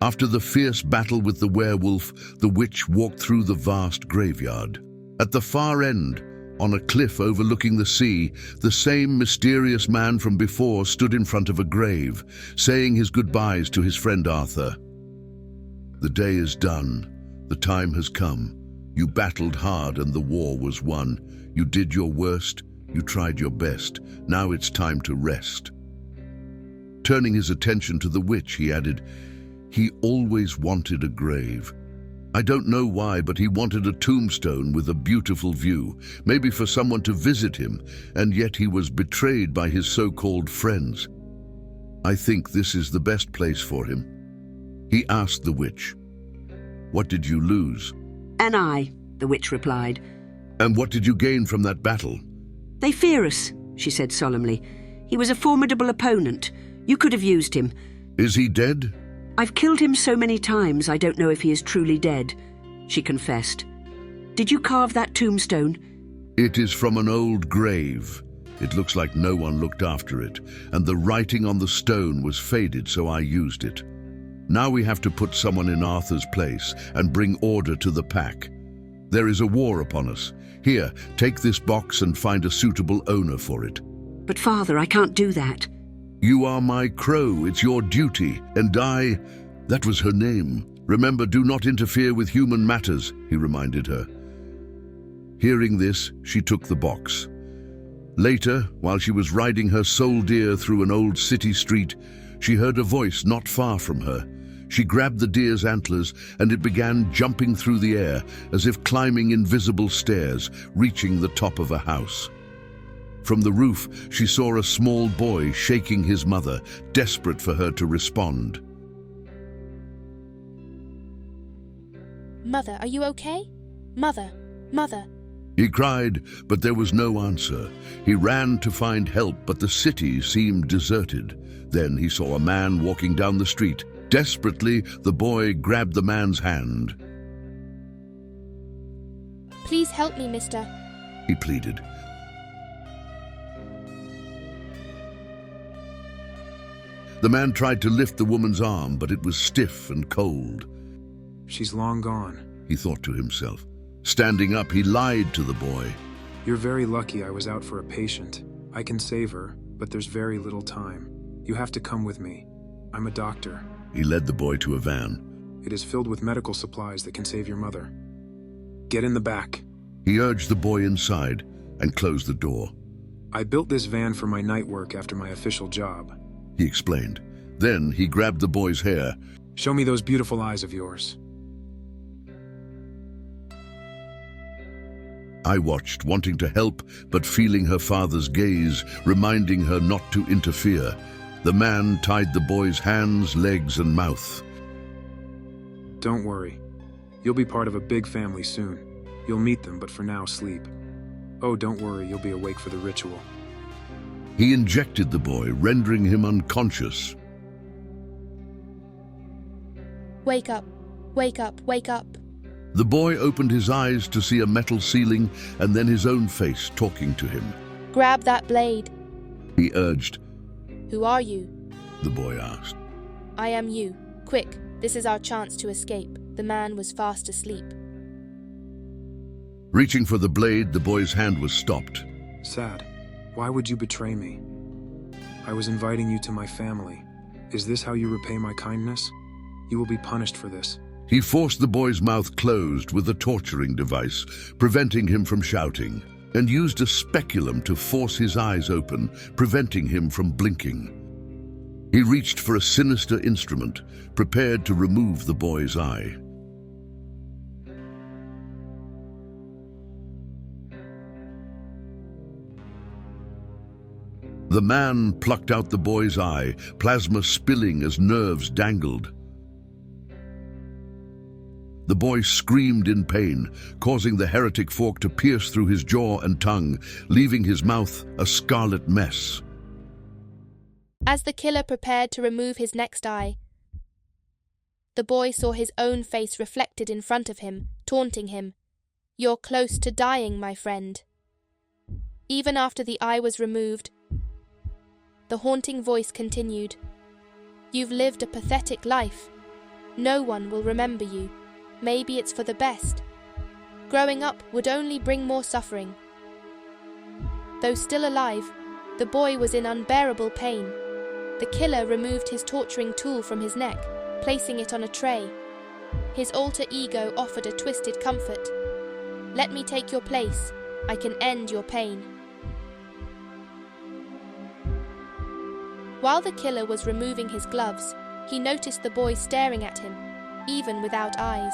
After the fierce battle with the werewolf, the witch walked through the vast graveyard. At the far end, on a cliff overlooking the sea, the same mysterious man from before stood in front of a grave, saying his goodbyes to his friend Arthur. "The day is done. The time has come. You battled hard and the war was won. You did your worst. You tried your best. Now it's time to rest." Turning his attention to the witch, he added, "He always wanted a grave. I don't know why, but he wanted a tombstone with a beautiful view, maybe for someone to visit him, and yet he was betrayed by his so-called friends. I think this is the best place for him." He asked the witch, "What did you lose?" "An eye," the witch replied. "And what did you gain from that battle?" "They fear us," she said solemnly. "He was a formidable opponent. You could have used him." "Is he dead?" "I've killed him so many times I don't know if he is truly dead," she confessed. "Did you carve that tombstone?" "It is from an old grave. It looks like no one looked after it, and the writing on the stone was faded, so I used it. Now we have to put someone in Arthur's place and bring order to the pack. There is a war upon us. Here, take this box and find a suitable owner for it." "But Father, I can't do that." "You are my crow, it's your duty, and I..." That was her name. "Remember, do not interfere with human matters," he reminded her. Hearing this, she took the box. Later, while she was riding her soul deer through an old city street, she heard a voice not far from her. She grabbed the deer's antlers, and it began jumping through the air, as if climbing invisible stairs, reaching the top of a house. From the roof, she saw a small boy shaking his mother, desperate for her to respond. "Mother, are you okay? Mother, Mother." He cried, but there was no answer. He ran to find help, but the city seemed deserted. Then he saw a man walking down the street. Desperately, the boy grabbed the man's hand. "Please help me, mister," he pleaded. The man tried to lift the woman's arm, but it was stiff and cold. "She's long gone," he thought to himself. Standing up, he lied to the boy. "You're very lucky I was out for a patient. I can save her, but there's very little time. You have to come with me. I'm a doctor." He led the boy to a van. "It is filled with medical supplies that can save your mother. Get in the back." He urged the boy inside and closed the door. "I built this van for my night work after my official job," he explained. Then he grabbed the boy's hair. "Show me those beautiful eyes of yours." I watched, wanting to help, but feeling her father's gaze, reminding her not to interfere. The man tied the boy's hands, legs, and mouth. "Don't worry. You'll be part of a big family soon. You'll meet them, but for now, sleep. Oh, don't worry, you'll be awake for the ritual." He injected the boy, rendering him unconscious. "Wake up, wake up, wake up." The boy opened his eyes to see a metal ceiling and then his own face talking to him. "Grab that blade." He urged. "Who are you?" the boy asked. "I am you. Quick, this is our chance to escape." The man was fast asleep. Reaching for the blade, the boy's hand was stopped. "Sad. Why would you betray me? I was inviting you to my family. Is this how you repay my kindness? You will be punished for this." He forced the boy's mouth closed with a torturing device, preventing him from shouting, and used a speculum to force his eyes open, preventing him from blinking. He reached for a sinister instrument, prepared to remove the boy's eye. The man plucked out the boy's eye, plasma spilling as nerves dangled. The boy screamed in pain, causing the heretic fork to pierce through his jaw and tongue, leaving his mouth a scarlet mess. As the killer prepared to remove his next eye, the boy saw his own face reflected in front of him, taunting him. "You're close to dying, my friend." Even after the eye was removed, the haunting voice continued. "You've lived a pathetic life. No one will remember you. Maybe it's for the best. Growing up would only bring more suffering. Though still alive, the boy was in unbearable pain. The killer removed his torturing tool from his neck, placing it on a tray. His alter ego offered a twisted comfort. Let me take your place. I can end your pain. While the killer was removing his gloves, he noticed the boy staring at him, even without eyes.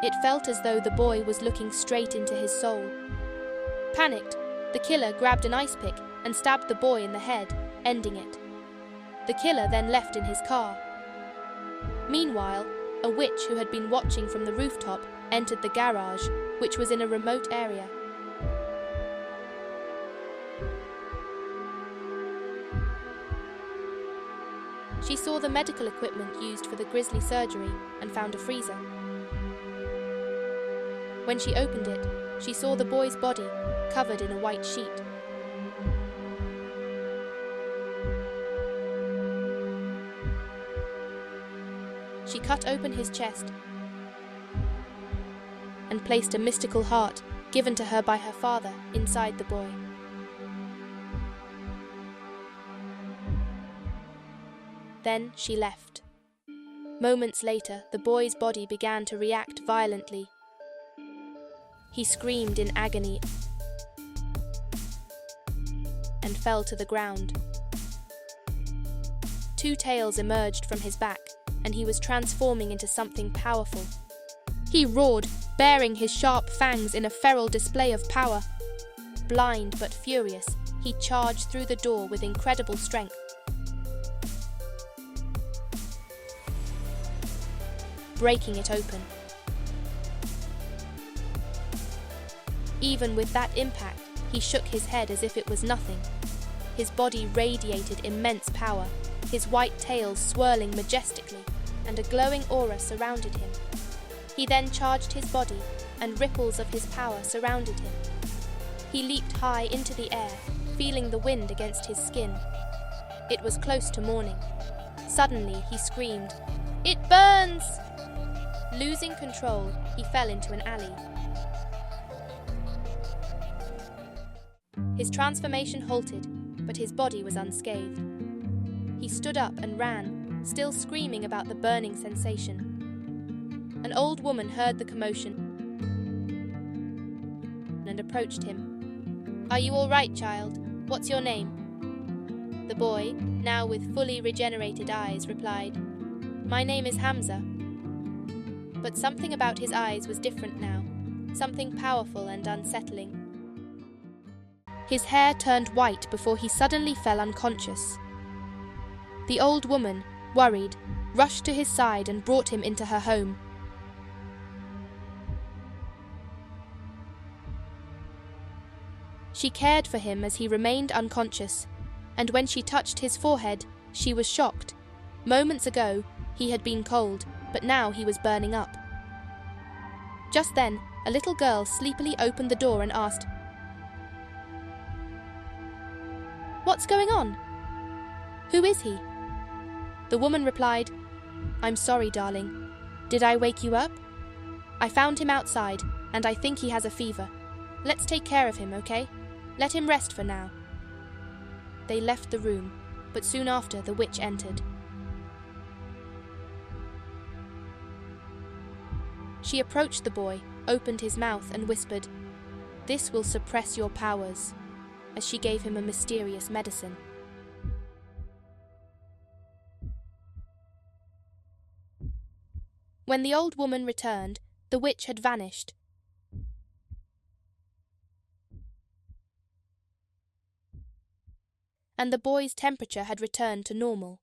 It felt as though the boy was looking straight into his soul. Panicked, the killer grabbed an ice pick and stabbed the boy in the head, ending it. The killer then left in his car. Meanwhile, a witch who had been watching from the rooftop entered the garage, which was in a remote area. She saw the medical equipment used for the Grizzly surgery and found a freezer. When she opened it, she saw the boy's body covered in a white sheet. She cut open his chest and placed a mystical heart given to her by her father inside the boy. Then she left. Moments later, the boy's body began to react violently. He screamed in agony and fell to the ground. Two tails emerged from his back, and he was transforming into something powerful. He roared, baring his sharp fangs in a feral display of power. Blind but furious, he charged through the door with incredible strength. Breaking it open. Even with that impact, he shook his head as if it was nothing. His body radiated immense power, his white tail swirling majestically, and a glowing aura surrounded him. He then charged his body, and ripples of his power surrounded him. He leaped high into the air, feeling the wind against his skin. It was close to morning. Suddenly, he screamed, "It burns!" Losing control, he fell into an alley. His transformation halted, but his body was unscathed. He stood up and ran, still screaming about the burning sensation. An old woman heard the commotion and approached him. "Are you all right, child? What's your name?" The boy, now with fully regenerated eyes, replied, "My name is Hamza." But something about his eyes was different now, something powerful and unsettling. His hair turned white before he suddenly fell unconscious. The old woman, worried, rushed to his side and brought him into her home. She cared for him as he remained unconscious, and when she touched his forehead, she was shocked. Moments ago, he had been cold, but now he was burning up. Just then, a little girl sleepily opened the door and asked, "What's going on? Who is he?" The woman replied, "I'm sorry, darling. Did I wake you up? I found him outside, and I think he has a fever. Let's take care of him, okay? Let him rest for now." They left the room, but soon after the witch entered. She approached the boy, opened his mouth and whispered, "This will suppress your powers," as she gave him a mysterious medicine. When the old woman returned, the witch had vanished. And the boy's temperature had returned to normal.